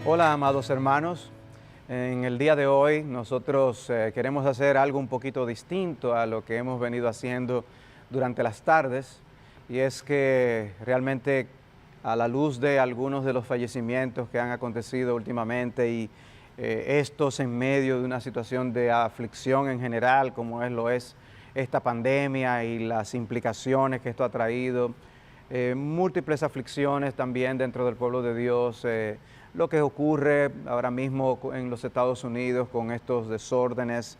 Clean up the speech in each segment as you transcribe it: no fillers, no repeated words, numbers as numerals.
Hola, amados hermanos. En el día de hoy nosotros queremos hacer algo un poquito distinto a lo que hemos venido haciendo durante las tardes, y es que realmente, a la luz de algunos de los fallecimientos que han acontecido últimamente y estos en medio de una situación de aflicción en general, como lo es esta pandemia y las implicaciones que esto ha traído, múltiples aflicciones también dentro del pueblo de Dios, lo que ocurre ahora mismo en los Estados Unidos con estos desórdenes,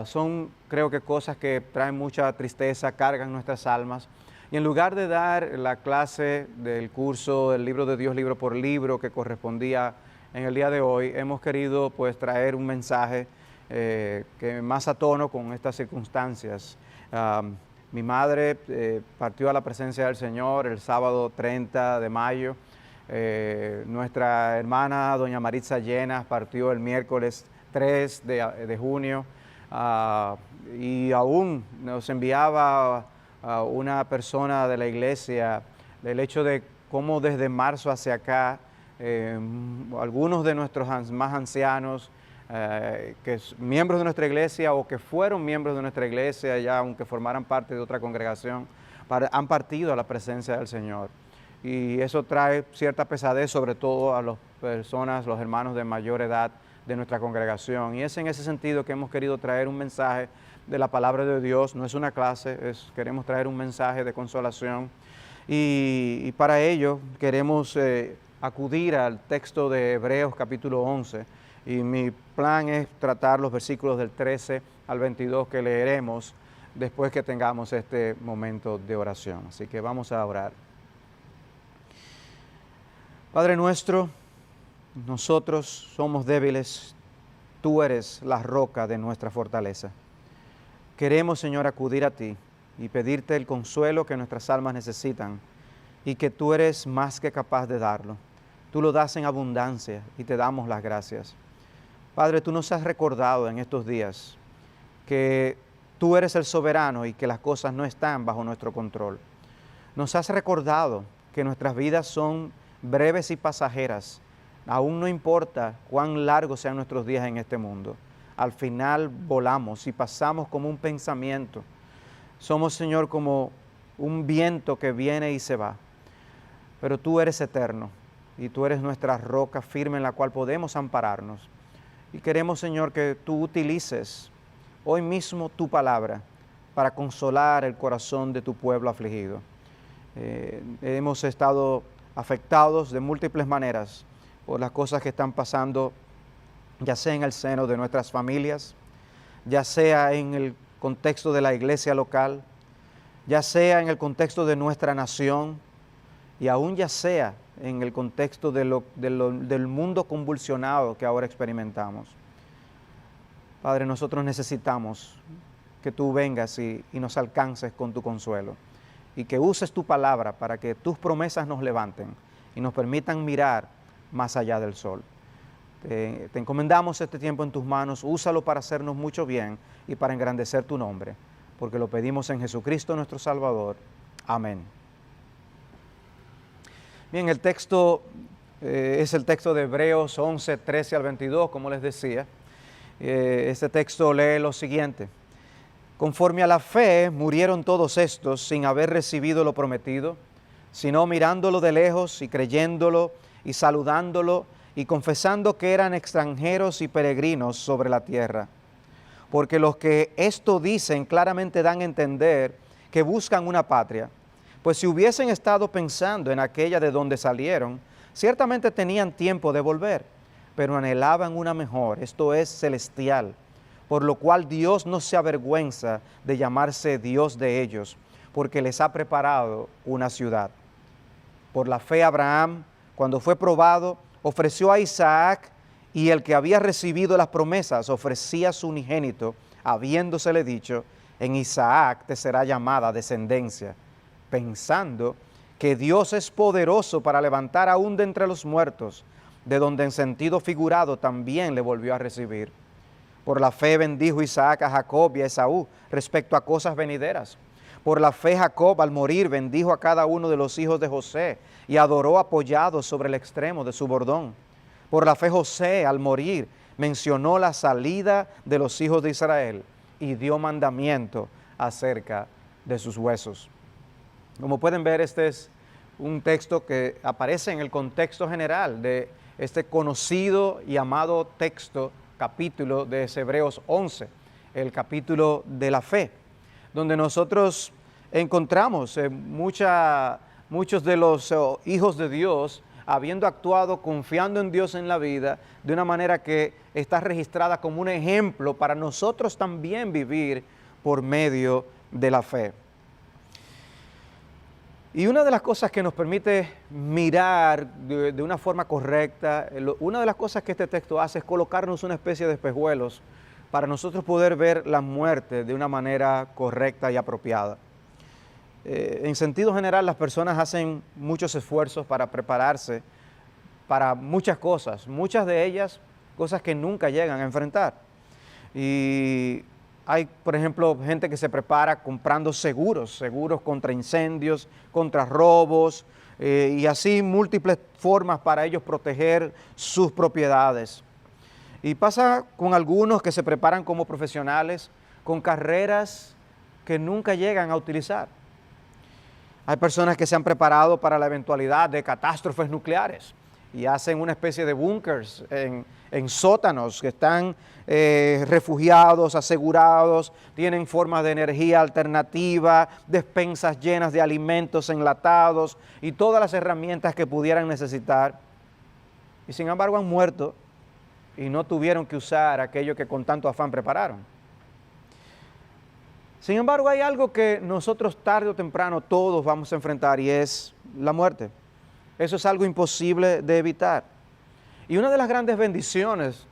son, creo que, cosas que traen mucha tristeza, cargan nuestras almas. Y en lugar de dar la clase del curso del libro de Dios libro por libro que correspondía en el día de hoy, hemos querido pues traer un mensaje que más a tono con estas circunstancias. Mi madre partió a la presencia del Señor el sábado 30 de mayo. Nuestra hermana doña Maritza Llenas partió el miércoles 3 de junio, y aún nos enviaba una persona de la iglesia el hecho de cómo desde marzo hacia acá algunos de nuestros más ancianos, miembros de nuestra iglesia o que fueron miembros de nuestra iglesia ya, aunque formaran parte de otra congregación, han partido a la presencia del Señor. Y eso trae cierta pesadez, sobre todo a las personas, los hermanos de mayor edad de nuestra congregación. Y es en ese sentido que hemos querido traer un mensaje de la palabra de Dios. No es una clase, queremos traer un mensaje de consolación. Y para ello queremos acudir al texto de Hebreos capítulo 11. Y mi plan es tratar los versículos del 13 al 22 que leeremos después que tengamos este momento de oración. Así que vamos a orar. Padre nuestro, nosotros somos débiles, tú eres la roca de nuestra fortaleza. Queremos, Señor, acudir a ti y pedirte el consuelo que nuestras almas necesitan y que tú eres más que capaz de darlo. Tú lo das en abundancia y te damos las gracias. Padre, tú nos has recordado en estos días que tú eres el soberano y que las cosas no están bajo nuestro control. Nos has recordado que nuestras vidas son breves y pasajeras. Aún no importa cuán largos sean nuestros días en este mundo. Al final volamos y pasamos como un pensamiento. Somos, Señor, como un viento que viene y se va. Pero tú eres eterno y tú eres nuestra roca firme en la cual podemos ampararnos. Y queremos, Señor, que tú utilices hoy mismo tu palabra para consolar el corazón de tu pueblo afligido. Hemos estado afectados de múltiples maneras por las cosas que están pasando, ya sea en el seno de nuestras familias, ya sea en el contexto de la iglesia local, ya sea en el contexto de nuestra nación y aún ya sea en el contexto del mundo convulsionado que ahora experimentamos. Padre, nosotros necesitamos que tú vengas y nos alcances con tu consuelo y que uses tu palabra para que tus promesas nos levanten y nos permitan mirar más allá del sol. Te encomendamos este tiempo en tus manos, úsalo para hacernos mucho bien y para engrandecer tu nombre, porque lo pedimos en Jesucristo nuestro Salvador. Amén. Bien, el texto es el texto de Hebreos 11, 13 al 22, como les decía. Este texto lee lo siguiente: conforme a la fe murieron todos estos sin haber recibido lo prometido, sino mirándolo de lejos y creyéndolo y saludándolo y confesando que eran extranjeros y peregrinos sobre la tierra. Porque los que esto dicen claramente dan a entender que buscan una patria, pues si hubiesen estado pensando en aquella de donde salieron, ciertamente tenían tiempo de volver, pero anhelaban una mejor, esto es celestial, por lo cual Dios no se avergüenza de llamarse Dios de ellos, porque les ha preparado una ciudad. Por la fe Abraham, cuando fue probado, ofreció a Isaac, y el que había recibido las promesas ofrecía a su unigénito, habiéndosele dicho: en Isaac te será llamada descendencia, pensando que Dios es poderoso para levantar aún de entre los muertos, de donde en sentido figurado también le volvió a recibir. Por la fe bendijo Isaac a Jacob y a Esaú respecto a cosas venideras. Por la fe Jacob al morir bendijo a cada uno de los hijos de José y adoró apoyado sobre el extremo de su bordón. Por la fe José, al morir, mencionó la salida de los hijos de Israel y dio mandamiento acerca de sus huesos. Como pueden ver, este es un texto que aparece en el contexto general de este conocido y amado texto, capítulo de Hebreos 11, el capítulo de la fe, donde nosotros encontramos muchos de los hijos de Dios habiendo actuado confiando en Dios en la vida de una manera que está registrada como un ejemplo para nosotros también vivir por medio de la fe. Y una de las cosas que nos permite mirar de una forma correcta, una de las cosas que este texto hace es colocarnos una especie de espejuelos para nosotros poder ver la muerte de una manera correcta y apropiada. En sentido general, las personas hacen muchos esfuerzos para prepararse para muchas cosas, muchas de ellas cosas que nunca llegan a enfrentar. Y hay, por ejemplo, gente que se prepara comprando seguros contra incendios, contra robos, y así múltiples formas para ellos proteger sus propiedades. Y pasa con algunos que se preparan como profesionales con carreras que nunca llegan a utilizar. Hay personas que se han preparado para la eventualidad de catástrofes nucleares y hacen una especie de búnkers en sótanos que están refugiados, asegurados, tienen formas de energía alternativa, despensas llenas de alimentos enlatados y todas las herramientas que pudieran necesitar. Y sin embargo han muerto y no tuvieron que usar aquello que con tanto afán prepararon. Sin embargo, hay algo que nosotros tarde o temprano todos vamos a enfrentar y es la muerte. Eso es algo imposible de evitar. Y una de las grandes bendiciones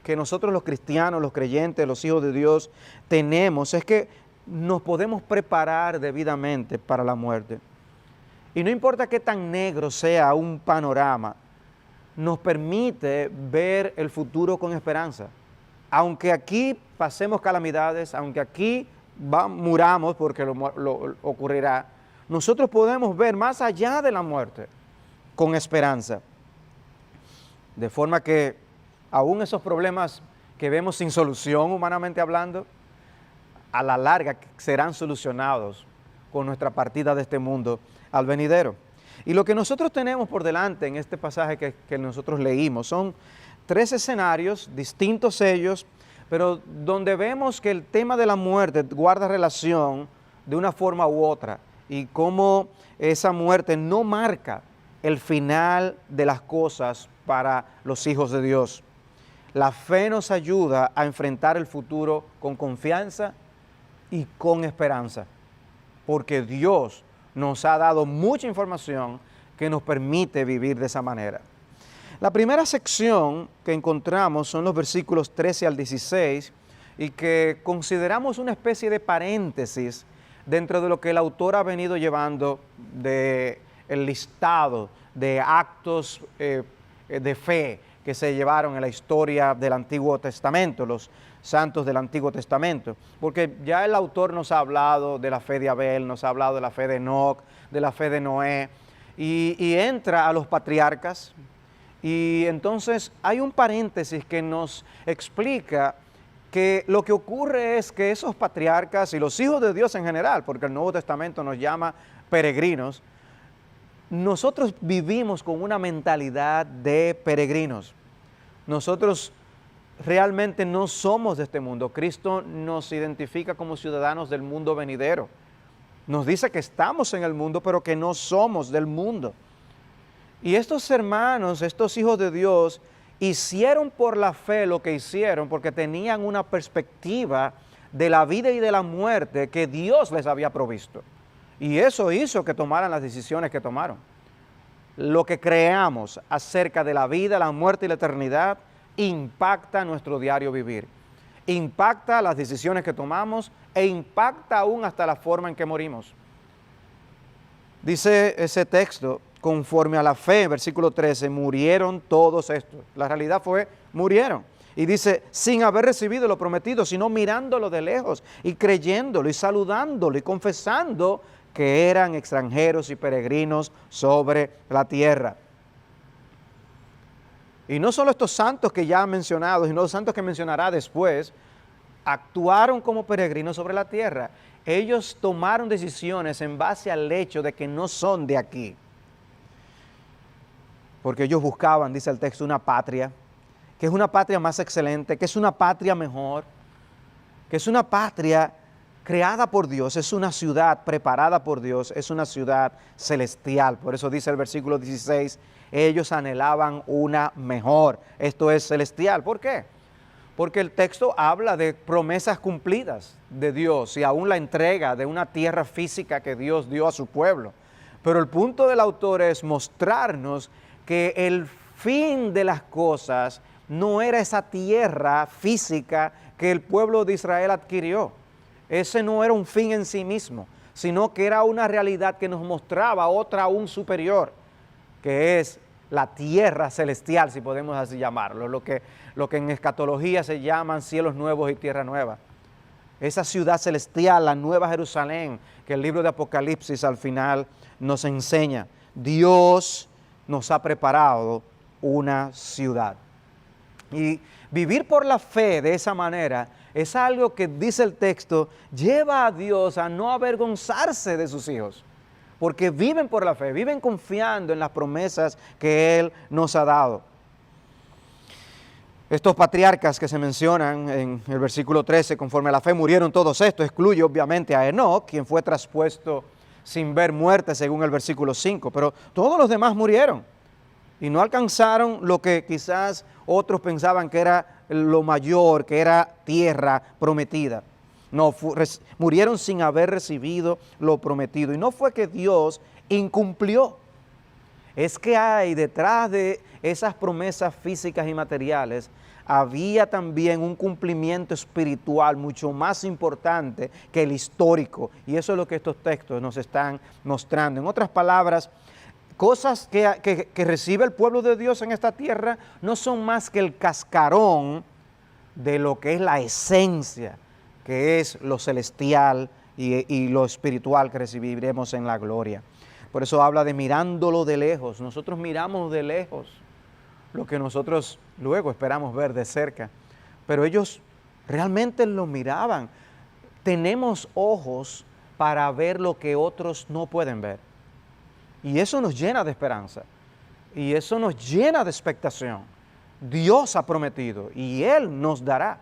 que nosotros los cristianos, los creyentes, los hijos de Dios tenemos es que nos podemos preparar debidamente para la muerte. Y no importa qué tan negro sea un panorama, nos permite ver el futuro con esperanza. Aunque aquí pasemos calamidades, aunque aquí muramos, porque lo ocurrirá, nosotros podemos ver más allá de la muerte con esperanza. De forma que aún esos problemas que vemos sin solución humanamente hablando, a la larga serán solucionados con nuestra partida de este mundo al venidero. Y lo que nosotros tenemos por delante en este pasaje que nosotros leímos son 3 escenarios, distintos ellos, pero donde vemos que el tema de la muerte guarda relación de una forma u otra y cómo esa muerte no marca el final de las cosas para los hijos de Dios. La fe nos ayuda a enfrentar el futuro con confianza y con esperanza, porque Dios nos ha dado mucha información que nos permite vivir de esa manera. La primera sección que encontramos son los versículos 13 al 16 y que consideramos una especie de paréntesis dentro de lo que el autor ha venido llevando del listado de actos de fe que se llevaron en la historia del Antiguo Testamento, los santos del Antiguo Testamento, porque ya el autor nos ha hablado de la fe de Abel, nos ha hablado de la fe de Enoc, de la fe de Noé, y entra a los patriarcas. Y entonces hay un paréntesis que nos explica que lo que ocurre es que esos patriarcas y los hijos de Dios en general, porque el Nuevo Testamento nos llama peregrinos, nosotros vivimos con una mentalidad de peregrinos. Nosotros realmente no somos de este mundo. Cristo nos identifica como ciudadanos del mundo venidero. Nos dice que estamos en el mundo, pero que no somos del mundo. Y estos hermanos, estos hijos de Dios, hicieron por la fe lo que hicieron porque tenían una perspectiva de la vida y de la muerte que Dios les había provisto. Y eso hizo que tomaran las decisiones que tomaron. Lo que creamos acerca de la vida, la muerte y la eternidad impacta nuestro diario vivir. Impacta las decisiones que tomamos e impacta aún hasta la forma en que morimos. Dice ese texto, conforme a la fe, versículo 13, murieron todos estos. La realidad fue, murieron. Y dice, sin haber recibido lo prometido, sino mirándolo de lejos y creyéndolo y saludándolo y confesando que eran extranjeros y peregrinos sobre la tierra. Y no solo estos santos que ya ha mencionado, sino los santos que mencionará después, actuaron como peregrinos sobre la tierra. Ellos tomaron decisiones en base al hecho de que no son de aquí. Porque ellos buscaban, dice el texto, una patria, que es una patria más excelente, que es una patria mejor, que es una patria creada por Dios, es una ciudad preparada por Dios, es una ciudad celestial. Por eso dice el versículo 16, ellos anhelaban una mejor, esto es celestial. ¿Por qué? Porque el texto habla de promesas cumplidas de Dios y aún la entrega de una tierra física que Dios dio a su pueblo. Pero el punto del autor es mostrarnos que el fin de las cosas no era esa tierra física que el pueblo de Israel adquirió. Ese no era un fin en sí mismo, sino que era una realidad que nos mostraba otra aún superior, que es la tierra celestial, si podemos así llamarlo, lo que en escatología se llaman cielos nuevos y tierra nueva. Esa ciudad celestial, la nueva Jerusalén, que el libro de Apocalipsis al final nos enseña. Dios nos ha preparado una ciudad. Y vivir por la fe de esa manera es algo que, dice el texto, lleva a Dios a no avergonzarse de sus hijos, porque viven por la fe, viven confiando en las promesas que Él nos ha dado. Estos patriarcas que se mencionan en el versículo 13, conforme a la fe murieron todos estos, excluye obviamente a Enoc, quien fue traspuesto sin ver muerte según el versículo 5, pero todos los demás murieron y no alcanzaron lo que quizás otros pensaban que era lo mayor, que era tierra prometida. No, murieron sin haber recibido lo prometido. Y no fue que Dios incumplió, es que hay detrás de esas promesas físicas y materiales, había también un cumplimiento espiritual mucho más importante que el histórico. Y eso es lo que estos textos nos están mostrando. En otras palabras, cosas que recibe el pueblo de Dios en esta tierra no son más que el cascarón de lo que es la esencia, que es lo celestial y lo espiritual que recibiremos en la gloria. Por eso habla de mirándolo de lejos. Nosotros miramos de lejos lo que nosotros luego esperamos ver de cerca, pero ellos realmente lo miraban. Tenemos ojos para ver lo que otros no pueden ver. Y eso nos llena de esperanza. Y eso nos llena de expectación. Dios ha prometido y Él nos dará.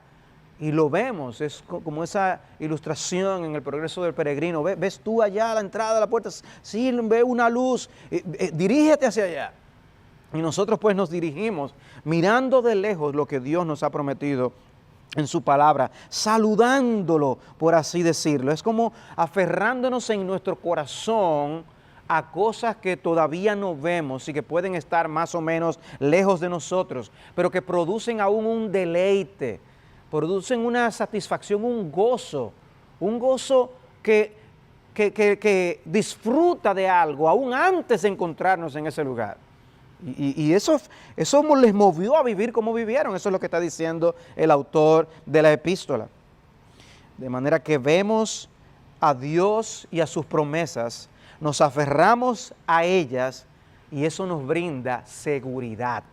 Y lo vemos, es como esa ilustración en el progreso del peregrino. ¿Ves tú allá a la entrada de la puerta? Sí, ve una luz, dirígete hacia allá. Y nosotros pues nos dirigimos mirando de lejos lo que Dios nos ha prometido en su palabra, saludándolo, por así decirlo. Es como aferrándonos en nuestro corazón a cosas que todavía no vemos y que pueden estar más o menos lejos de nosotros, pero que producen aún un deleite, producen una satisfacción, un gozo que disfruta de algo aún antes de encontrarnos en ese lugar. Y eso les movió a vivir como vivieron. Eso es lo que está diciendo el autor de la epístola. De manera que vemos a Dios y a sus promesas, nos aferramos a ellas y eso nos brinda seguridad,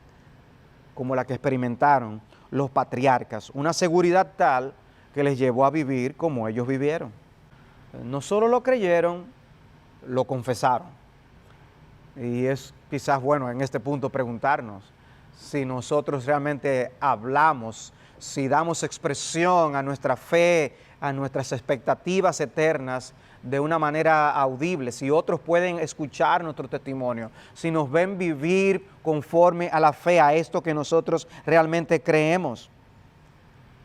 como la que experimentaron los patriarcas. Una seguridad tal que les llevó a vivir como ellos vivieron. No solo lo creyeron, lo confesaron. Y es quizás bueno en este punto preguntarnos si nosotros realmente hablamos, si damos expresión a nuestra fe, a nuestras expectativas eternas de una manera audible, si otros pueden escuchar nuestro testimonio, si nos ven vivir conforme a la fe, a esto que nosotros realmente creemos.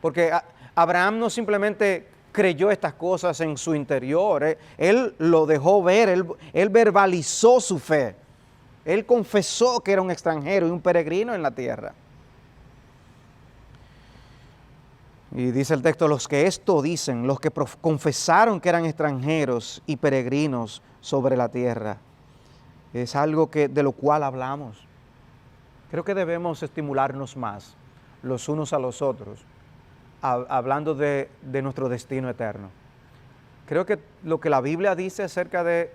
Porque Abraham no simplemente creyó estas cosas en su interior, él lo dejó ver, él verbalizó su fe, él confesó que era un extranjero y un peregrino en la tierra. Y dice el texto, los que esto dicen, los que confesaron que eran extranjeros y peregrinos sobre la tierra, es algo de lo cual hablamos. Creo que debemos estimularnos más los unos a los otros, hablando de nuestro destino eterno. Creo que lo que la Biblia dice acerca de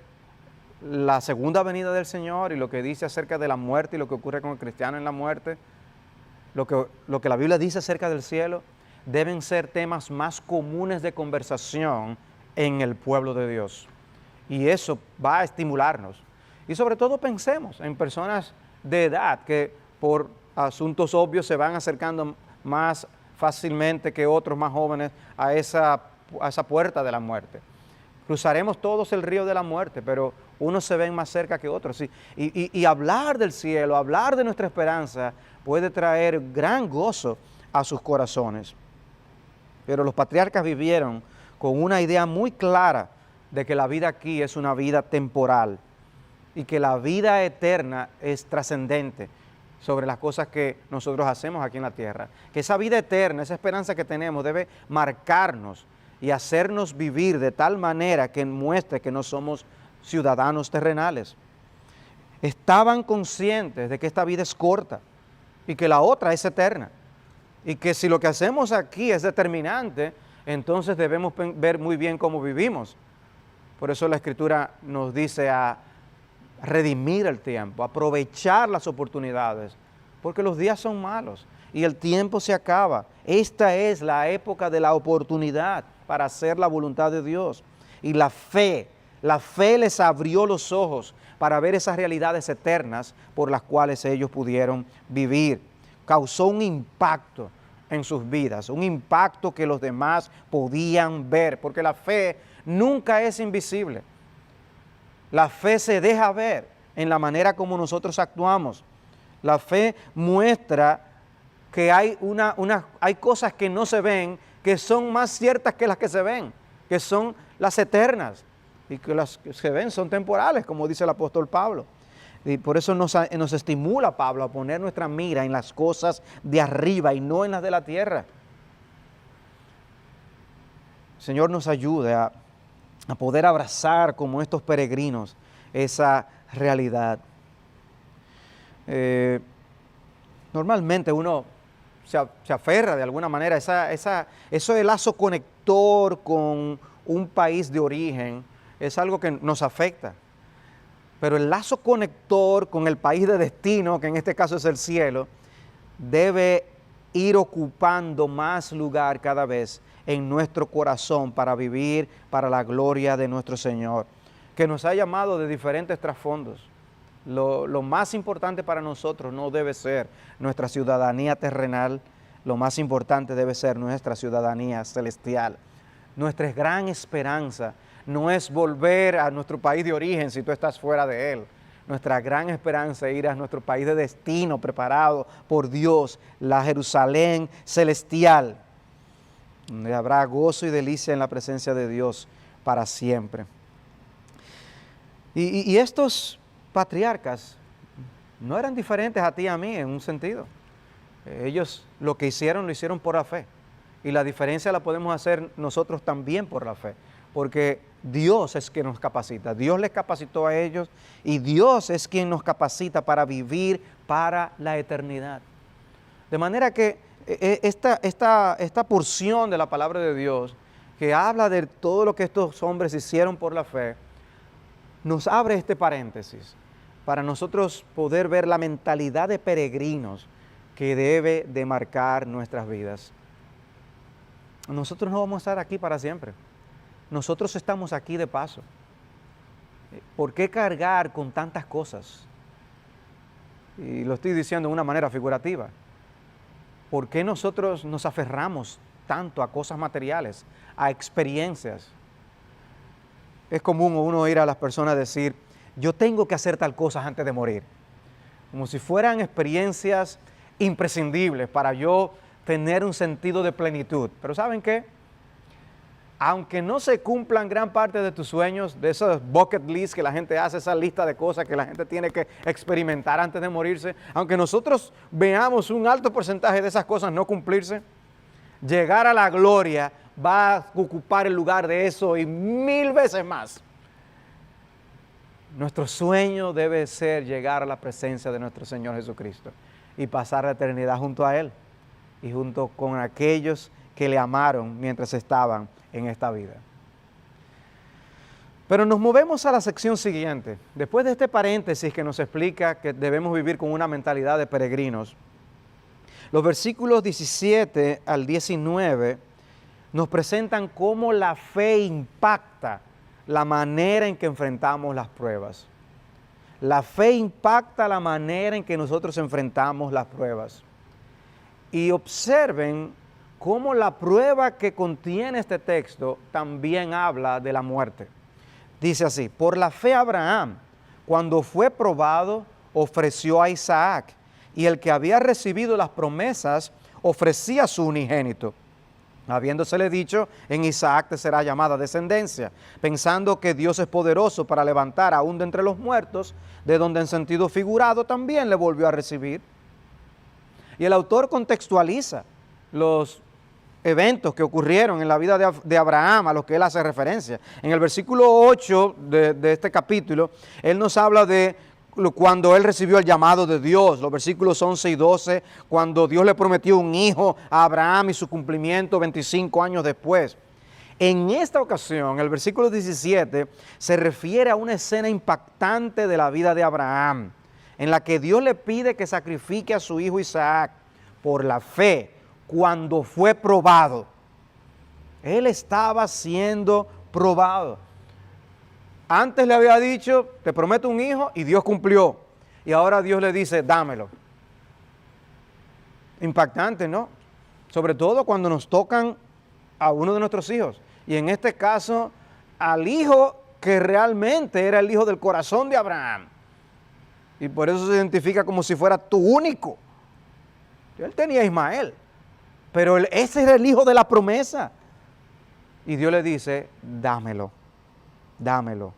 la segunda venida del Señor y lo que dice acerca de la muerte y lo que ocurre con el cristiano en la muerte, lo que la Biblia dice acerca del cielo, deben ser temas más comunes de conversación en el pueblo de Dios. Y eso va a estimularnos. Y sobre todo pensemos en personas de edad que por asuntos obvios se van acercando más fácilmente que otros más jóvenes a esa puerta de la muerte. Cruzaremos todos el río de la muerte, pero unos se ven más cerca que otros. Y hablar del cielo, hablar de nuestra esperanza, puede traer gran gozo a sus corazones. Pero los patriarcas vivieron con una idea muy clara de que la vida aquí es una vida temporal y que la vida eterna es trascendente sobre las cosas que nosotros hacemos aquí en la tierra. Que esa vida eterna, esa esperanza que tenemos debe marcarnos y hacernos vivir de tal manera que muestre que no somos ciudadanos terrenales. Estaban conscientes de que esta vida es corta y que la otra es eterna. Y que si lo que hacemos aquí es determinante, entonces debemos ver muy bien cómo vivimos. Por eso la Escritura nos dice a redimir el tiempo, aprovechar las oportunidades, porque los días son malos y el tiempo se acaba. Esta es la época de la oportunidad para hacer la voluntad de Dios. Y la fe les abrió los ojos para ver esas realidades eternas por las cuales ellos pudieron vivir. Causó un impacto en sus vidas, un impacto que los demás podían ver, porque la fe nunca es invisible. La fe se deja ver en la manera como nosotros actuamos. La fe muestra que hay cosas que no se ven, que son más ciertas que las que se ven, que son las eternas, y que las que se ven son temporales, como dice el apóstol Pablo. Y por eso nos estimula Pablo a poner nuestra mira en las cosas de arriba y no en las de la tierra. El Señor nos ayude a poder abrazar como estos peregrinos esa realidad. Normalmente uno se aferra de alguna manera eso del lazo conector con un país de origen es algo que nos afecta. Pero el lazo conector con el país de destino, que en este caso es el cielo, debe ir ocupando más lugar cada vez en nuestro corazón para vivir para la gloria de nuestro Señor, que nos ha llamado de diferentes trasfondos. Lo más importante para nosotros no debe ser nuestra ciudadanía terrenal, lo más importante debe ser nuestra ciudadanía celestial. Nuestra gran esperanza no es volver a nuestro país de origen si tú estás fuera de él. Nuestra gran esperanza es ir a nuestro país de destino preparado por Dios, la Jerusalén celestial, donde habrá gozo y delicia en la presencia de Dios para siempre. Y estos patriarcas no eran diferentes a ti y a mí en un sentido. Ellos lo que hicieron, lo hicieron por la fe. Y la diferencia la podemos hacer nosotros también por la fe. Porque Dios es quien nos capacita. Dios les capacitó a ellos y Dios es quien nos capacita para vivir para la eternidad. De manera que esta porción de la palabra de Dios, que habla de todo lo que estos hombres hicieron por la fe, nos abre este paréntesis para nosotros poder ver la mentalidad de peregrinos que debe de marcar nuestras vidas. Nosotros no vamos a estar aquí para siempre. Nosotros estamos aquí de paso. ¿Por qué cargar con tantas cosas? Y lo estoy diciendo de una manera figurativa. ¿Por qué nosotros nos aferramos tanto a cosas materiales, a experiencias? Es común uno oír a las personas decir, yo tengo que hacer tal cosa antes de morir. Como si fueran experiencias imprescindibles para yo tener un sentido de plenitud. Pero ¿saben qué? Aunque no se cumplan gran parte de tus sueños, de esos bucket lists que la gente hace, esa lista de cosas que la gente tiene que experimentar antes de morirse, aunque nosotros veamos un alto porcentaje de esas cosas no cumplirse, llegar a la gloria va a ocupar el lugar de eso y 1000 veces más. Nuestro sueño debe ser llegar a la presencia de nuestro Señor Jesucristo y pasar la eternidad junto a Él y junto con aquellos que le amaron mientras estaban en esta vida. Pero nos movemos a la sección siguiente. Después de este paréntesis que nos explica que debemos vivir con una mentalidad de peregrinos, Los versículos 17 al 19 nos presentan cómo la fe impacta la manera en que enfrentamos las pruebas. La fe impacta la manera en que nosotros enfrentamos las pruebas. Y observen cómo la prueba que contiene este texto también habla de la muerte. Dice así: por la fe Abraham, cuando fue probado, ofreció a Isaac, y el que había recibido las promesas ofrecía a su unigénito, habiéndosele dicho: en Isaac te será llamada descendencia, pensando que Dios es poderoso para levantar aún de entre los muertos, de donde en sentido figurado también le volvió a recibir. Y el autor contextualiza los eventos que ocurrieron en la vida de Abraham, a los que él hace referencia. En el versículo 8 de este capítulo, él nos habla de cuando él recibió el llamado de Dios, los versículos 11 y 12, cuando Dios le prometió un hijo a Abraham y su cumplimiento 25 años después. En esta ocasión, el versículo 17 se refiere a una escena impactante de la vida de Abraham, en la que Dios le pide que sacrifique a su hijo Isaac por la fe, cuando fue probado. Él estaba siendo probado. Antes le había dicho: te prometo un hijo, y Dios cumplió. Y ahora Dios le dice: dámelo. Impactante, ¿no? Sobre todo cuando nos tocan a uno de nuestros hijos. Y en este caso, al hijo que realmente era el hijo del corazón de Abraham. Y por eso se identifica como si fuera tu único. Él tenía a Ismael, pero ese era el hijo de la promesa. Y Dios le dice: dámelo, dámelo.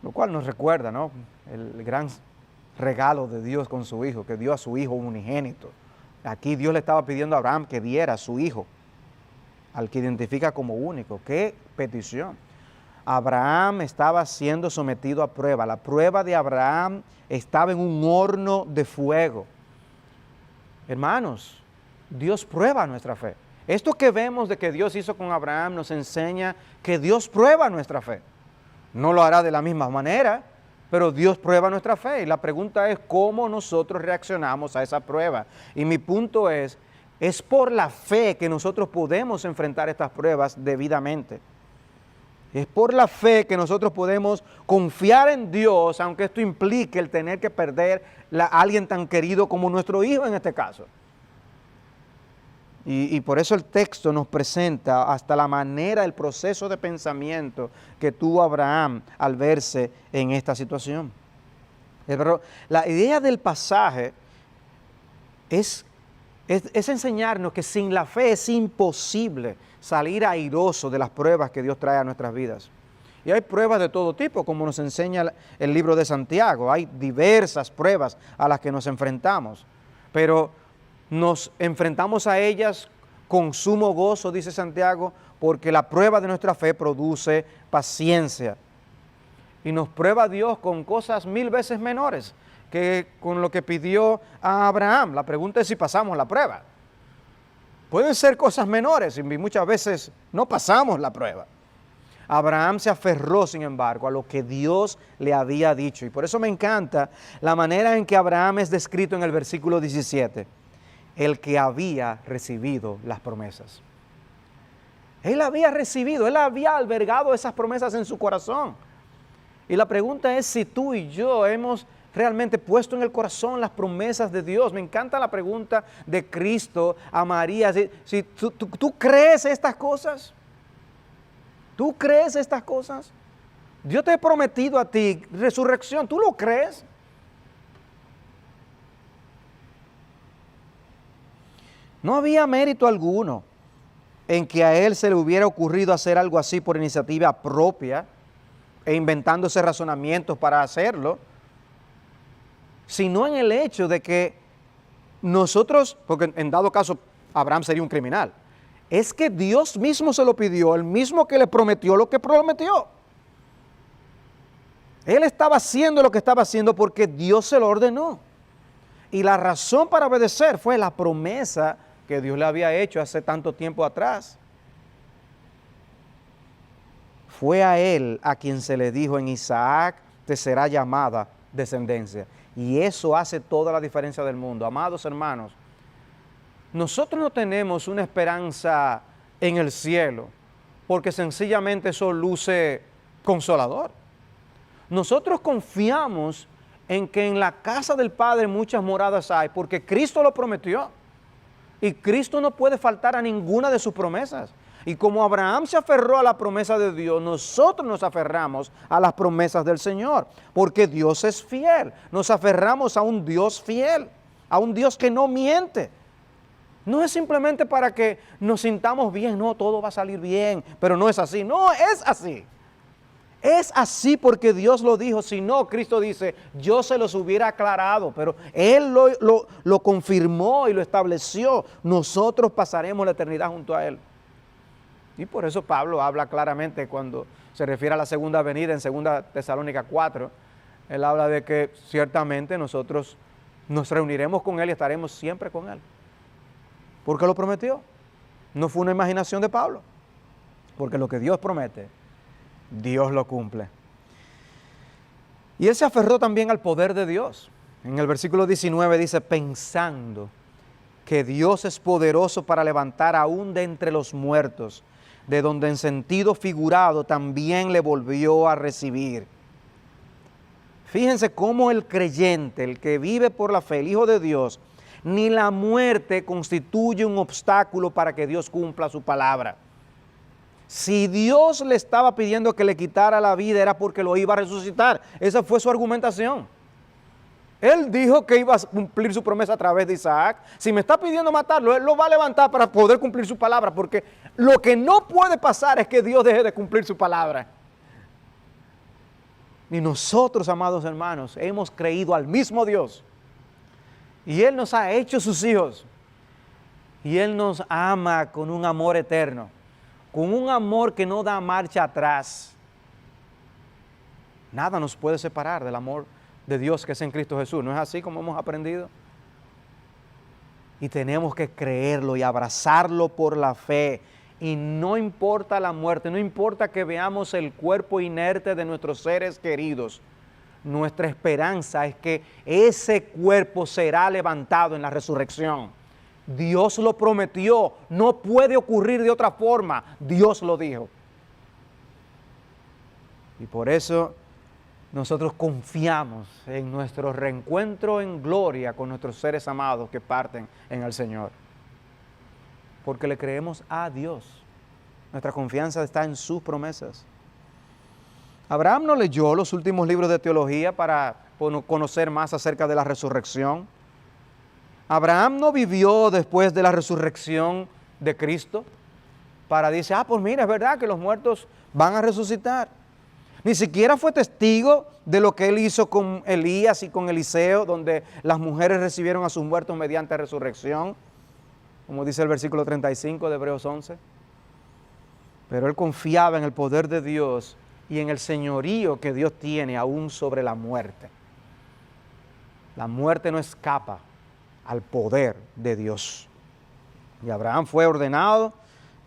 Lo cual nos recuerda, ¿no?, el gran regalo de Dios con su hijo, que dio a su hijo unigénito. Aquí Dios le estaba pidiendo a Abraham que diera a su hijo, al que identifica como único. ¡Qué petición! Abraham estaba siendo sometido a prueba. La prueba de Abraham estaba en un horno de fuego. Hermanos, Dios prueba nuestra fe. Esto que vemos de que Dios hizo con Abraham nos enseña que Dios prueba nuestra fe. No lo hará de la misma manera, pero Dios prueba nuestra fe. Y la pregunta es cómo nosotros reaccionamos a esa prueba. Y mi punto es por la fe que nosotros podemos enfrentar estas pruebas debidamente. Es por la fe que nosotros podemos confiar en Dios, aunque esto implique el tener que perder a alguien tan querido como nuestro hijo en este caso. Y por eso el texto nos presenta hasta la manera, el proceso de pensamiento que tuvo Abraham al verse en esta situación. Pero la idea del pasaje es enseñarnos que sin la fe es imposible salir airoso de las pruebas que Dios trae a nuestras vidas. Y hay pruebas de todo tipo, como nos enseña el libro de Santiago. Hay diversas pruebas a las que nos enfrentamos, pero nos enfrentamos a ellas con sumo gozo, dice Santiago, porque la prueba de nuestra fe produce paciencia. Y nos prueba Dios con cosas 1000 veces menores que con lo que pidió a Abraham. La pregunta es si pasamos la prueba. Pueden ser cosas menores y muchas veces no pasamos la prueba. Abraham se aferró, sin embargo, a lo que Dios le había dicho. Y por eso me encanta la manera en que Abraham es descrito en el versículo 17. El que había recibido las promesas. Él había recibido, él había albergado esas promesas en su corazón. Y la pregunta es si tú y yo hemos realmente puesto en el corazón las promesas de Dios. Me encanta la pregunta de Cristo a María. Si ¿tú crees estas cosas? ¿Tú crees estas cosas? Dios te ha prometido a ti resurrección. ¿Tú lo crees? No había mérito alguno en que a él se le hubiera ocurrido hacer algo así por iniciativa propia e inventándose razonamientos para hacerlo, sino en el hecho de que nosotros, porque en dado caso Abraham sería un criminal, es que Dios mismo se lo pidió, el mismo que le prometió lo que prometió. Él estaba haciendo lo que estaba haciendo porque Dios se lo ordenó. Y la razón para obedecer fue la promesa que Dios le había hecho hace tanto tiempo atrás. Fue a él a quien se le dijo: en Isaac te será llamada descendencia. Y eso hace toda la diferencia del mundo. Amados hermanos, nosotros no tenemos una esperanza en el cielo porque sencillamente eso luce consolador. Nosotros confiamos en que en la casa del Padre muchas moradas hay porque Cristo lo prometió. Y Cristo no puede faltar a ninguna de sus promesas. Y como Abraham se aferró a la promesa de Dios, nosotros nos aferramos a las promesas del Señor, porque Dios es fiel. Nos aferramos a un Dios fiel, a un Dios que no miente. No es simplemente para que nos sintamos bien, no, todo va a salir bien, pero no es así. No, es así. Es así porque Dios lo dijo. Si no, Cristo dice, yo se los hubiera aclarado, pero Él lo confirmó y lo estableció. Nosotros pasaremos la eternidad junto a Él. Y por eso Pablo habla claramente cuando se refiere a la segunda venida en 2 Tesalónica 4. Él habla de que ciertamente nosotros nos reuniremos con Él y estaremos siempre con Él. Porque lo prometió. No fue una imaginación de Pablo. Porque lo que Dios promete, Dios lo cumple. Y él se aferró también al poder de Dios. En el versículo 19 dice, pensando que Dios es poderoso para levantar aún de entre los muertos, de donde en sentido figurado también le volvió a recibir. Fíjense cómo el creyente, el que vive por la fe, el Hijo de Dios, ni la muerte constituye un obstáculo para que Dios cumpla su palabra. Si Dios le estaba pidiendo que le quitara la vida era porque lo iba a resucitar. Esa fue su argumentación. Él dijo que iba a cumplir su promesa a través de Isaac. Si me está pidiendo matarlo, Él lo va a levantar para poder cumplir su palabra, porque lo que no puede pasar es que Dios deje de cumplir su palabra. Y nosotros, amados hermanos, hemos creído al mismo Dios. Y Él nos ha hecho sus hijos. Y Él nos ama con un amor eterno, con un amor que no da marcha atrás. Nada nos puede separar del amor de Dios que es en Cristo Jesús. ¿No es así como hemos aprendido? Y tenemos que creerlo y abrazarlo por la fe. Y no importa la muerte, no importa que veamos el cuerpo inerte de nuestros seres queridos. Nuestra esperanza es que ese cuerpo será levantado en la resurrección. Dios lo prometió, no puede ocurrir de otra forma. Dios lo dijo. Y por eso nosotros confiamos en nuestro reencuentro en gloria con nuestros seres amados que parten en el Señor. Porque le creemos a Dios. Nuestra confianza está en sus promesas. Abraham no leyó los últimos libros de teología para conocer más acerca de la resurrección. Abraham no vivió después de la resurrección de Cristo para decir, pues mira, es verdad que los muertos van a resucitar. Ni siquiera fue testigo de lo que él hizo con Elías y con Eliseo, donde las mujeres recibieron a sus muertos mediante resurrección, como dice el versículo 35 de Hebreos 11. Pero él confiaba en el poder de Dios y en el señorío que Dios tiene aún sobre la muerte. La muerte no escapa al poder de Dios. Y Abraham fue ordenado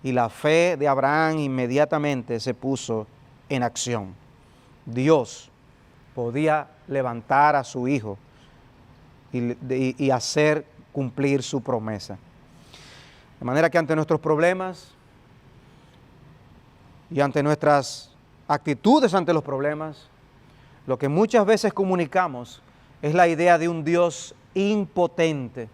y la fe de Abraham inmediatamente se puso en acción. Dios podía levantar a su hijo y hacer cumplir su promesa. De manera que ante nuestros problemas y ante nuestras actitudes ante los problemas, lo que muchas veces comunicamos es la idea de un Dios impotente.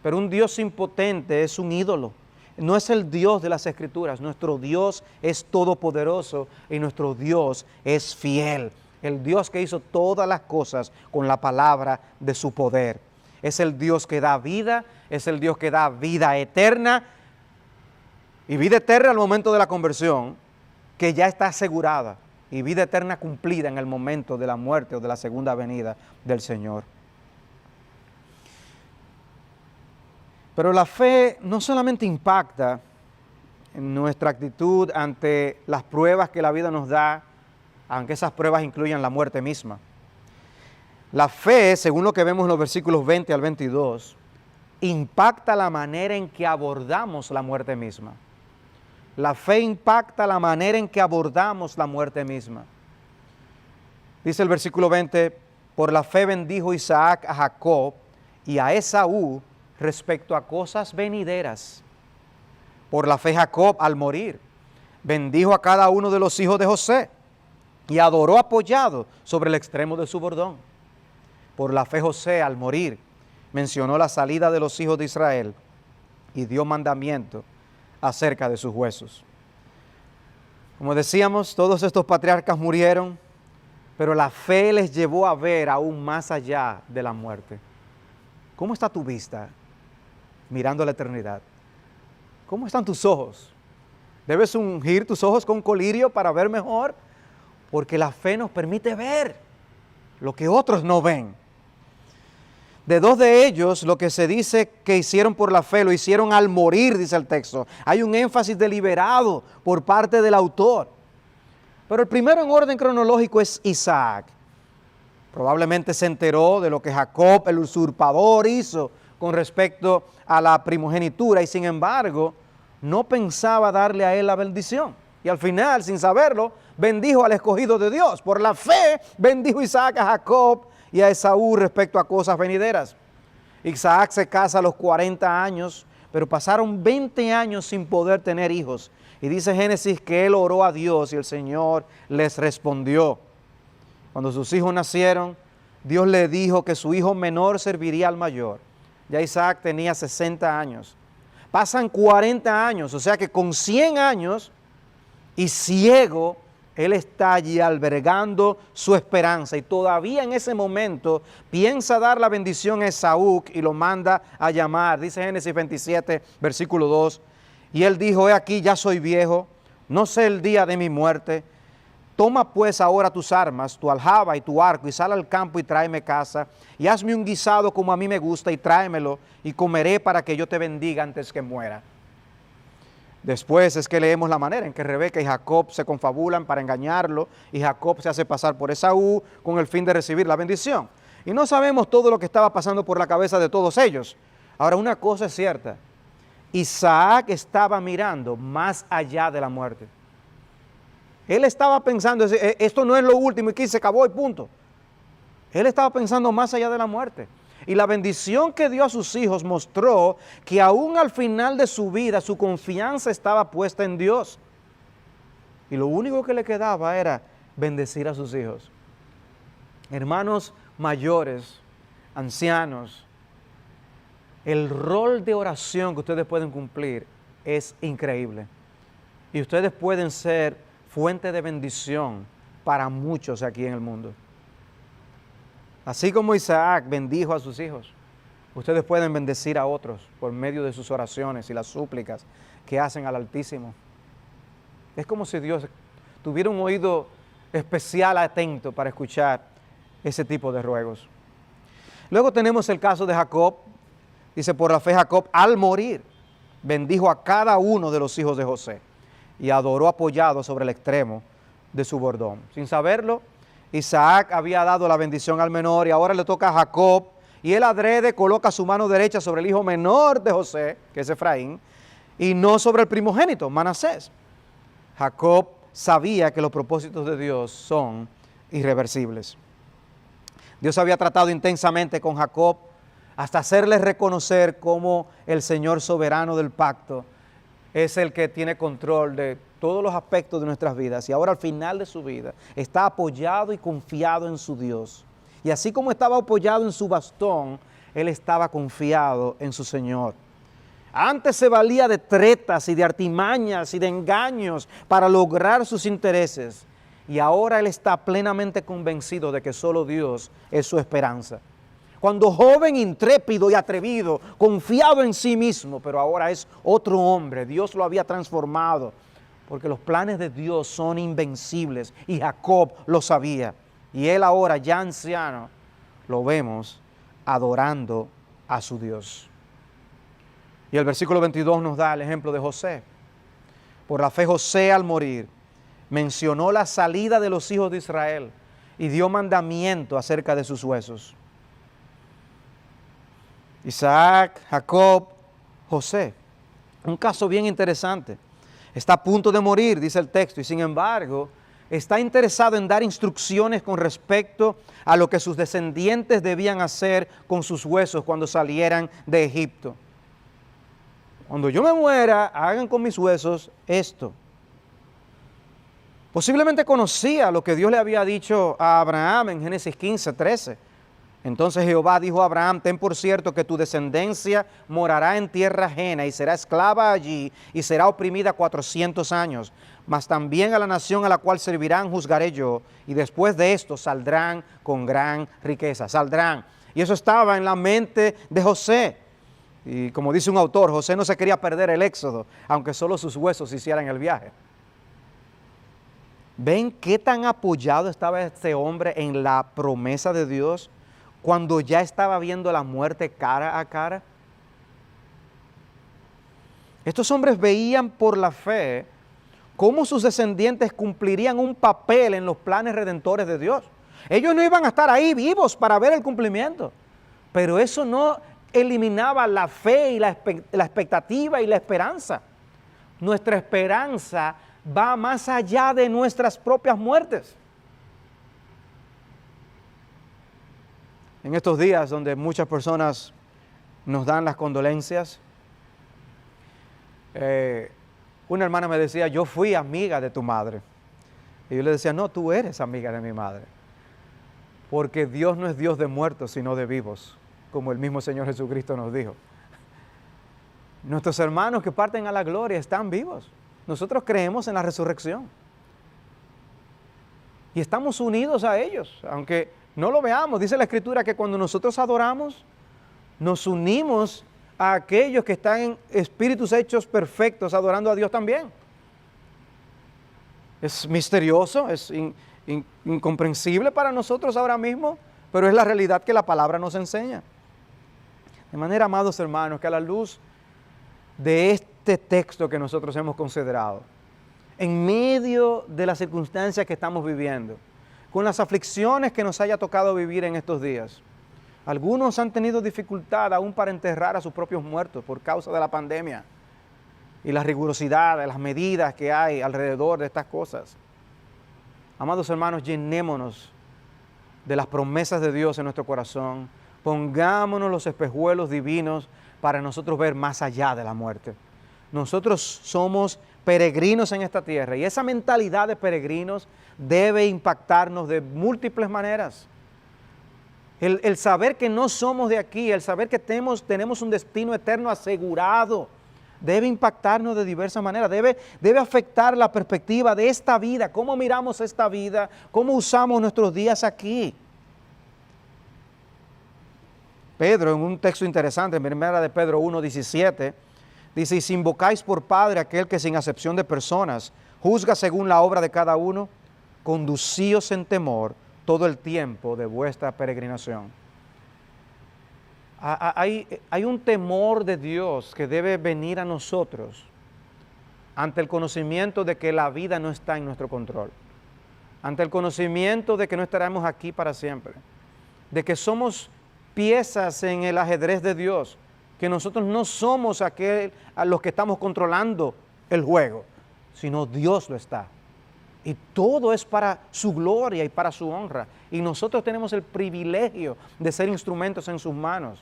Pero un Dios impotente es un ídolo. No es el Dios de las Escrituras. Nuestro Dios es todopoderoso y nuestro Dios es fiel. El Dios que hizo todas las cosas con la palabra de su poder. Es el Dios que da vida, es el Dios que da vida eterna. Y vida eterna al momento de la conversión, que ya está asegurada. Y vida eterna cumplida en el momento de la muerte o de la segunda venida del Señor. Pero la fe no solamente impacta en nuestra actitud ante las pruebas que la vida nos da, aunque esas pruebas incluyan la muerte misma. La fe, según lo que vemos en los versículos 20 al 22, impacta la manera en que abordamos la muerte misma. La fe impacta la manera en que abordamos la muerte misma. Dice el versículo 20, Por la fe bendijo Isaac a Jacob y a Esaú respecto a cosas venideras. Por la fe Jacob, al morir, bendijo a cada uno de los hijos de José y adoró apoyado sobre el extremo de su bordón. Por la fe José, al morir, mencionó la salida de los hijos de Israel y dio mandamiento acerca de sus huesos. Como decíamos, todos estos patriarcas murieron, pero la fe les llevó a ver aún más allá de la muerte. ¿Cómo está tu vista mirando la eternidad? ¿Cómo están tus ojos? ¿Debes ungir tus ojos con colirio para ver mejor? Porque la fe nos permite ver lo que otros no ven. De dos de ellos, lo que se dice que hicieron por la fe, lo hicieron al morir, dice el texto. Hay un énfasis deliberado por parte del autor. Pero el primero en orden cronológico es Isaac. Probablemente se enteró de lo que Jacob, el usurpador, hizo con respecto a la primogenitura y sin embargo no pensaba darle a él la bendición. Y al final, sin saberlo, bendijo al escogido de Dios. Por la fe bendijo Isaac a Jacob y a Esaú respecto a cosas venideras. Isaac se casa a los 40 años, pero pasaron 20 años sin poder tener hijos. Y dice Génesis que él oró a Dios y el Señor les respondió. Cuando sus hijos nacieron, Dios le dijo que su hijo menor serviría al mayor. Ya Isaac tenía 60 años. Pasan 40 años, o sea que con 100 años y ciego, él está allí albergando su esperanza y todavía en ese momento piensa dar la bendición a Esaú y lo manda a llamar. Dice Génesis 27, versículo 2, y él dijo, he aquí ya soy viejo, no sé el día de mi muerte, toma pues ahora tus armas, tu aljaba y tu arco y sal al campo y tráeme caza y hazme un guisado como a mí me gusta y tráemelo y comeré para que yo te bendiga antes que muera. Después es que leemos la manera en que Rebeca y Jacob se confabulan para engañarlo y Jacob se hace pasar por Esaú con el fin de recibir la bendición. Y no sabemos todo lo que estaba pasando por la cabeza de todos ellos. Ahora, una cosa es cierta, Isaac estaba mirando más allá de la muerte. Él estaba pensando, esto no es lo último y aquí se acabó y punto. Él estaba pensando más allá de la muerte. Y la bendición que dio a sus hijos mostró que aún al final de su vida su confianza estaba puesta en Dios. Y lo único que le quedaba era bendecir a sus hijos. Hermanos mayores, ancianos, el rol de oración que ustedes pueden cumplir es increíble. Y ustedes pueden ser fuente de bendición para muchos aquí en el mundo. Así como Isaac bendijo a sus hijos, ustedes pueden bendecir a otros por medio de sus oraciones y las súplicas que hacen al Altísimo. Es como si Dios tuviera un oído especial atento para escuchar ese tipo de ruegos. Luego tenemos el caso de Jacob. Dice, por la fe Jacob al morir bendijo a cada uno de los hijos de José y adoró apoyado sobre el extremo de su bordón. Sin saberlo, Isaac había dado la bendición al menor y ahora le toca a Jacob y él adrede coloca su mano derecha sobre el hijo menor de José, que es Efraín, y no sobre el primogénito, Manasés. Jacob sabía que los propósitos de Dios son irreversibles. Dios había tratado intensamente con Jacob hasta hacerle reconocer cómo el Señor soberano del pacto es el que tiene control de todos los aspectos de nuestras vidas y ahora al final de su vida está apoyado y confiado en su Dios. Y así como estaba apoyado en su bastón, él estaba confiado en su Señor. Antes se valía de tretas y de artimañas y de engaños para lograr sus intereses y ahora él está plenamente convencido de que solo Dios es su esperanza. Cuando joven, intrépido y atrevido, confiado en sí mismo, pero ahora es otro hombre. Dios lo había transformado, porque los planes de Dios son invencibles y Jacob lo sabía. Y él ahora, ya anciano, lo vemos adorando a su Dios. Y el versículo 22 nos da el ejemplo de José. Por la fe José al morir mencionó la salida de los hijos de Israel y dio mandamiento acerca de sus huesos. Isaac, Jacob, José. Un caso bien interesante. Está a punto de morir, dice el texto, y sin embargo, está interesado en dar instrucciones con respecto a lo que sus descendientes debían hacer con sus huesos cuando salieran de Egipto. Cuando yo me muera, hagan con mis huesos esto. Posiblemente conocía lo que Dios le había dicho a Abraham en Génesis 15, 13. Entonces Jehová dijo a Abraham: ten por cierto que tu descendencia morará en tierra ajena y será esclava allí y será oprimida 400 años. Mas también a la nación a la cual servirán juzgaré yo, y después de esto saldrán con gran riqueza. Saldrán. Y eso estaba en la mente de José. Y como dice un autor, José no se quería perder el éxodo, aunque solo sus huesos hicieran el viaje. ¿Ven qué tan apoyado estaba este hombre en la promesa de Dios cuando ya estaba viendo la muerte cara a cara? Estos hombres veían por la fe cómo sus descendientes cumplirían un papel en los planes redentores de Dios. Ellos no iban a estar ahí vivos para ver el cumplimiento, pero eso no eliminaba la fe y la expectativa y la esperanza. Nuestra esperanza va más allá de nuestras propias muertes. En estos días donde muchas personas nos dan las condolencias, una hermana me decía: yo fui amiga de tu madre. Y yo le decía: no, tú eres amiga de mi madre. Porque Dios no es Dios de muertos, sino de vivos, como el mismo Señor Jesucristo nos dijo. Nuestros hermanos que parten a la gloria están vivos. Nosotros creemos en la resurrección. Y estamos unidos a ellos, aunque no lo veamos. Dice la Escritura que cuando nosotros adoramos, nos unimos a aquellos que están en espíritus hechos perfectos, adorando a Dios también. Es misterioso, es incomprensible para nosotros ahora mismo, pero es la realidad que la palabra nos enseña. De manera, amados hermanos, que a la luz de este texto que nosotros hemos considerado, en medio de las circunstancias que estamos viviendo, con las aflicciones que nos haya tocado vivir en estos días, algunos han tenido dificultad aún para enterrar a sus propios muertos por causa de la pandemia y la rigurosidad de las medidas que hay alrededor de estas cosas. Amados hermanos, llenémonos de las promesas de Dios en nuestro corazón, pongámonos los espejuelos divinos para nosotros ver más allá de la muerte. Nosotros somos peregrinos en esta tierra y esa mentalidad de peregrinos debe impactarnos de múltiples maneras. El saber que no somos de aquí, el saber que tenemos un destino eterno asegurado, debe impactarnos de diversas maneras, debe afectar la perspectiva de esta vida, cómo miramos esta vida, cómo usamos nuestros días aquí. Pedro, en un texto interesante, en 1 de Pedro 1:17, dice: y si invocáis por Padre aquel que sin acepción de personas juzga según la obra de cada uno, conducíos en temor todo el tiempo de vuestra peregrinación. Hay un temor de Dios que debe venir a nosotros ante el conocimiento de que la vida no está en nuestro control, ante el conocimiento de que no estaremos aquí para siempre, de que somos piezas en el ajedrez de Dios, que nosotros no somos a los que estamos controlando el juego, sino Dios lo está. Y todo es para su gloria y para su honra. Y nosotros tenemos el privilegio de ser instrumentos en sus manos.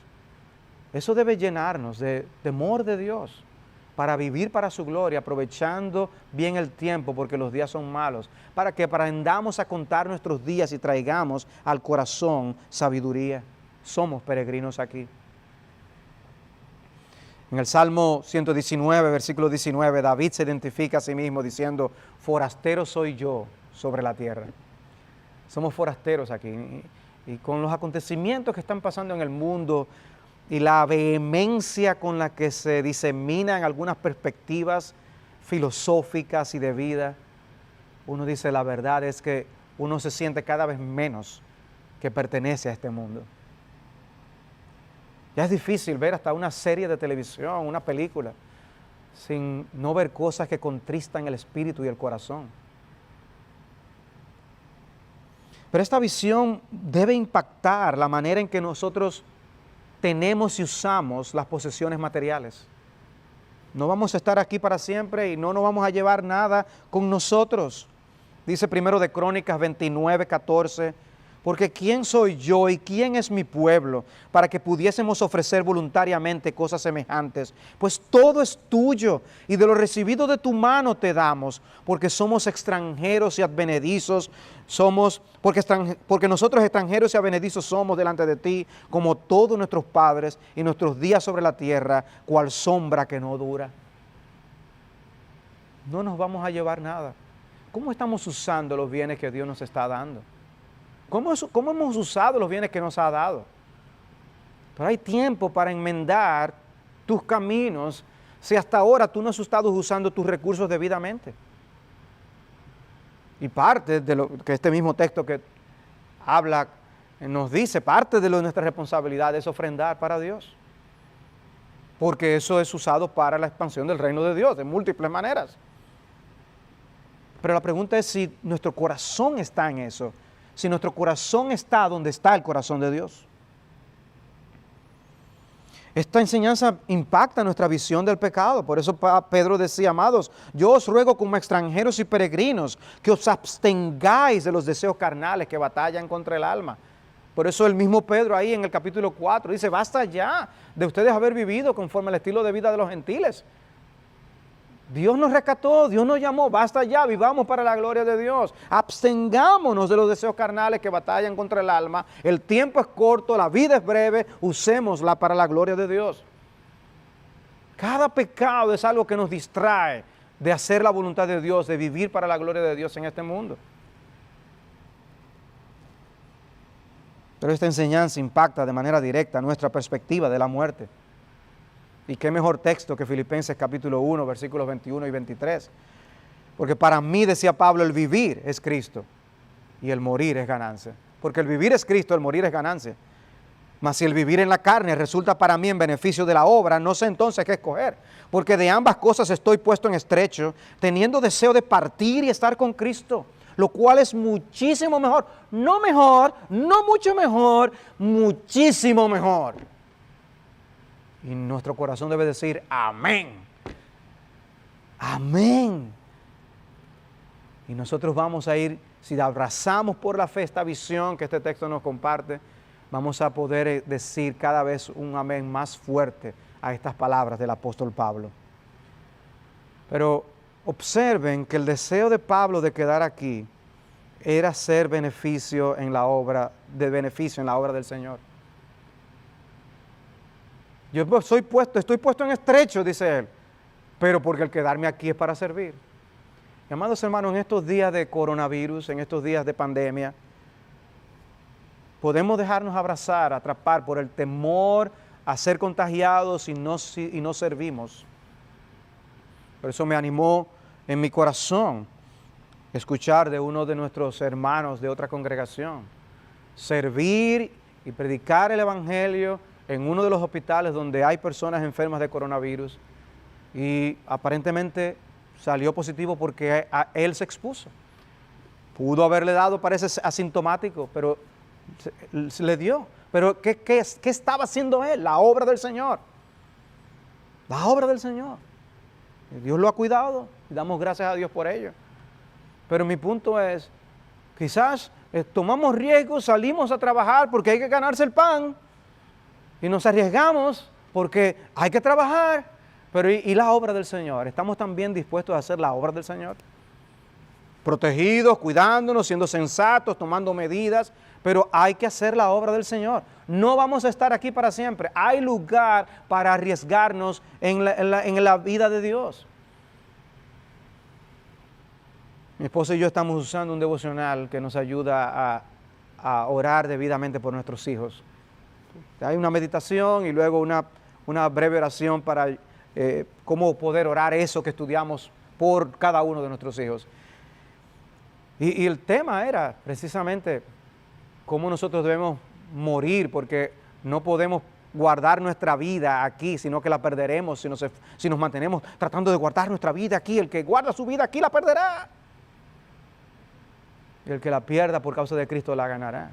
Eso debe llenarnos de temor de Dios para vivir para su gloria, aprovechando bien el tiempo porque los días son malos. Para que aprendamos a contar nuestros días y traigamos al corazón sabiduría. Somos peregrinos aquí. En el Salmo 119, versículo 19, David se identifica a sí mismo diciendo: forastero soy yo sobre la tierra. Somos forasteros aquí. Y con los acontecimientos que están pasando en el mundo y la vehemencia con la que se diseminan algunas perspectivas filosóficas y de vida, uno dice: la verdad es que uno se siente cada vez menos que pertenece a este mundo. Ya es difícil ver hasta una serie de televisión, una película, sin no ver cosas que contristan el espíritu y el corazón. Pero esta visión debe impactar la manera en que nosotros tenemos y usamos las posesiones materiales. No vamos a estar aquí para siempre y no nos vamos a llevar nada con nosotros. Dice primero de Crónicas 29, 14, porque ¿quién soy yo y quién es mi pueblo para que pudiésemos ofrecer voluntariamente cosas semejantes? Pues todo es tuyo y de lo recibido de tu mano te damos, porque somos extranjeros y advenedizos, porque nosotros extranjeros y advenedizos somos delante de ti, como todos nuestros padres y nuestros días sobre la tierra, cual sombra que no dura. No nos vamos a llevar nada. ¿Cómo estamos usando los bienes que Dios nos está dando? ¿Cómo hemos usado los bienes que nos ha dado? Pero hay tiempo para enmendar tus caminos si hasta ahora tú no has estado usando tus recursos debidamente. Y parte de lo que este mismo texto que habla, nos dice, parte de nuestra responsabilidad es ofrendar para Dios. Porque eso es usado para la expansión del reino de Dios de múltiples maneras. Pero la pregunta es si nuestro corazón está en eso, si nuestro corazón está donde está el corazón de Dios. Esta enseñanza impacta nuestra visión del pecado. Por eso Pedro decía, amados, yo os ruego como extranjeros y peregrinos que os abstengáis de los deseos carnales que batallan contra el alma. Por eso el mismo Pedro ahí en el capítulo 4 dice, basta ya de ustedes haber vivido conforme al estilo de vida de los gentiles. Dios nos rescató, Dios nos llamó, basta ya, vivamos para la gloria de Dios. Abstengámonos de los deseos carnales que batallan contra el alma. El tiempo es corto, la vida es breve, usémosla para la gloria de Dios. Cada pecado es algo que nos distrae de hacer la voluntad de Dios, de vivir para la gloria de Dios en este mundo. Pero esta enseñanza impacta de manera directa nuestra perspectiva de la muerte. Y qué mejor texto que Filipenses capítulo 1, versículos 21 y 23. Porque para mí, decía Pablo, el vivir es Cristo y el morir es ganancia. Porque el vivir es Cristo, el morir es ganancia. Mas si el vivir en la carne resulta para mí en beneficio de la obra, no sé entonces qué escoger. Porque de ambas cosas estoy puesto en estrecho, teniendo deseo de partir y estar con Cristo, lo cual es muchísimo mejor. No mejor, no mucho mejor, muchísimo mejor. Y nuestro corazón debe decir, amén. Amén. Y nosotros vamos a ir, si abrazamos por la fe esta visión que este texto nos comparte, vamos a poder decir cada vez un amén más fuerte a estas palabras del apóstol Pablo. Pero observen que el deseo de Pablo de quedar aquí era ser beneficio en la obra del Señor. Yo estoy puesto en estrecho, dice él, pero porque el quedarme aquí es para servir. Y amados hermanos, en estos días de coronavirus, en estos días de pandemia, podemos dejarnos abrazar, atrapar por el temor a ser contagiados y no servimos. Por eso me animó en mi corazón escuchar de uno de nuestros hermanos de otra congregación, servir y predicar el evangelio en uno de los hospitales donde hay personas enfermas de coronavirus, y aparentemente salió positivo porque él se expuso. Pudo haberle dado, parece asintomático, pero se le dio. Pero ¿qué estaba haciendo él? La obra del Señor. La obra del Señor. Dios lo ha cuidado y damos gracias a Dios por ello. Pero mi punto es, quizás tomamos riesgos, salimos a trabajar porque hay que ganarse el pan, y nos arriesgamos porque hay que trabajar, pero ¿y la obra del Señor? ¿Estamos también dispuestos a hacer la obra del Señor? Protegidos, cuidándonos, siendo sensatos, tomando medidas, pero hay que hacer la obra del Señor. No vamos a estar aquí para siempre. Hay lugar para arriesgarnos en la vida de Dios. Mi esposa y yo estamos usando un devocional que nos ayuda a orar debidamente por nuestros hijos. Hay una meditación y luego una breve oración para cómo poder orar eso que estudiamos por cada uno de nuestros hijos. Y el tema era precisamente cómo nosotros debemos morir, porque no podemos guardar nuestra vida aquí, sino que la perderemos si nos mantenemos tratando de guardar nuestra vida aquí. El que guarda su vida aquí la perderá. Y el que la pierda por causa de Cristo la ganará.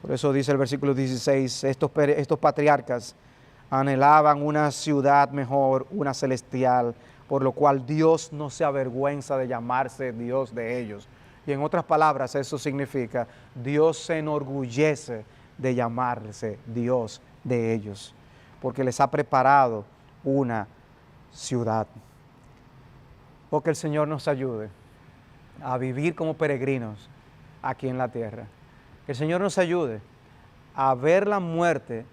Por eso dice el versículo 16, estos patriarcas anhelaban una ciudad mejor, una celestial, por lo cual Dios no se avergüenza de llamarse Dios de ellos. Y en otras palabras, eso significa, Dios se enorgullece de llamarse Dios de ellos, porque les ha preparado una ciudad. Oh, que el Señor nos ayude a vivir como peregrinos aquí en la tierra. Que el Señor nos ayude a ver la muerte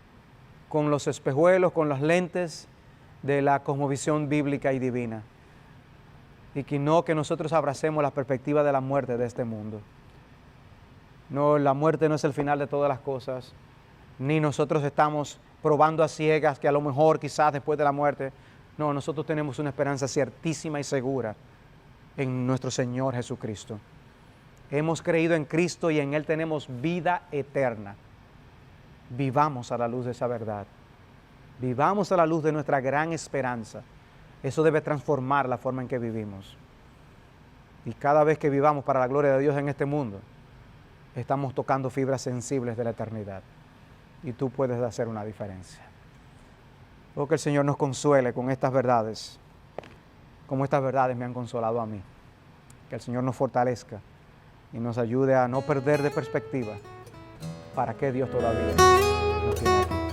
con los espejuelos, con las lentes de la cosmovisión bíblica y divina. Y que nosotros abracemos la perspectiva de la muerte de este mundo. No, la muerte no es el final de todas las cosas, ni nosotros estamos probando a ciegas que a lo mejor quizás después de la muerte. No, nosotros tenemos una esperanza ciertísima y segura en nuestro Señor Jesucristo. Hemos creído en Cristo y en Él tenemos vida eterna. Vivamos a la luz de esa verdad. Vivamos a la luz de nuestra gran esperanza. Eso debe transformar la forma en que vivimos. Y cada vez que vivamos para la gloria de Dios en este mundo, estamos tocando fibras sensibles de la eternidad. Y tú puedes hacer una diferencia. Oh, que el Señor nos consuele con estas verdades, como estas verdades me han consolado a mí. Que el Señor nos fortalezca y nos ayude a no perder de perspectiva para qué Dios todavía nos tiene aquí.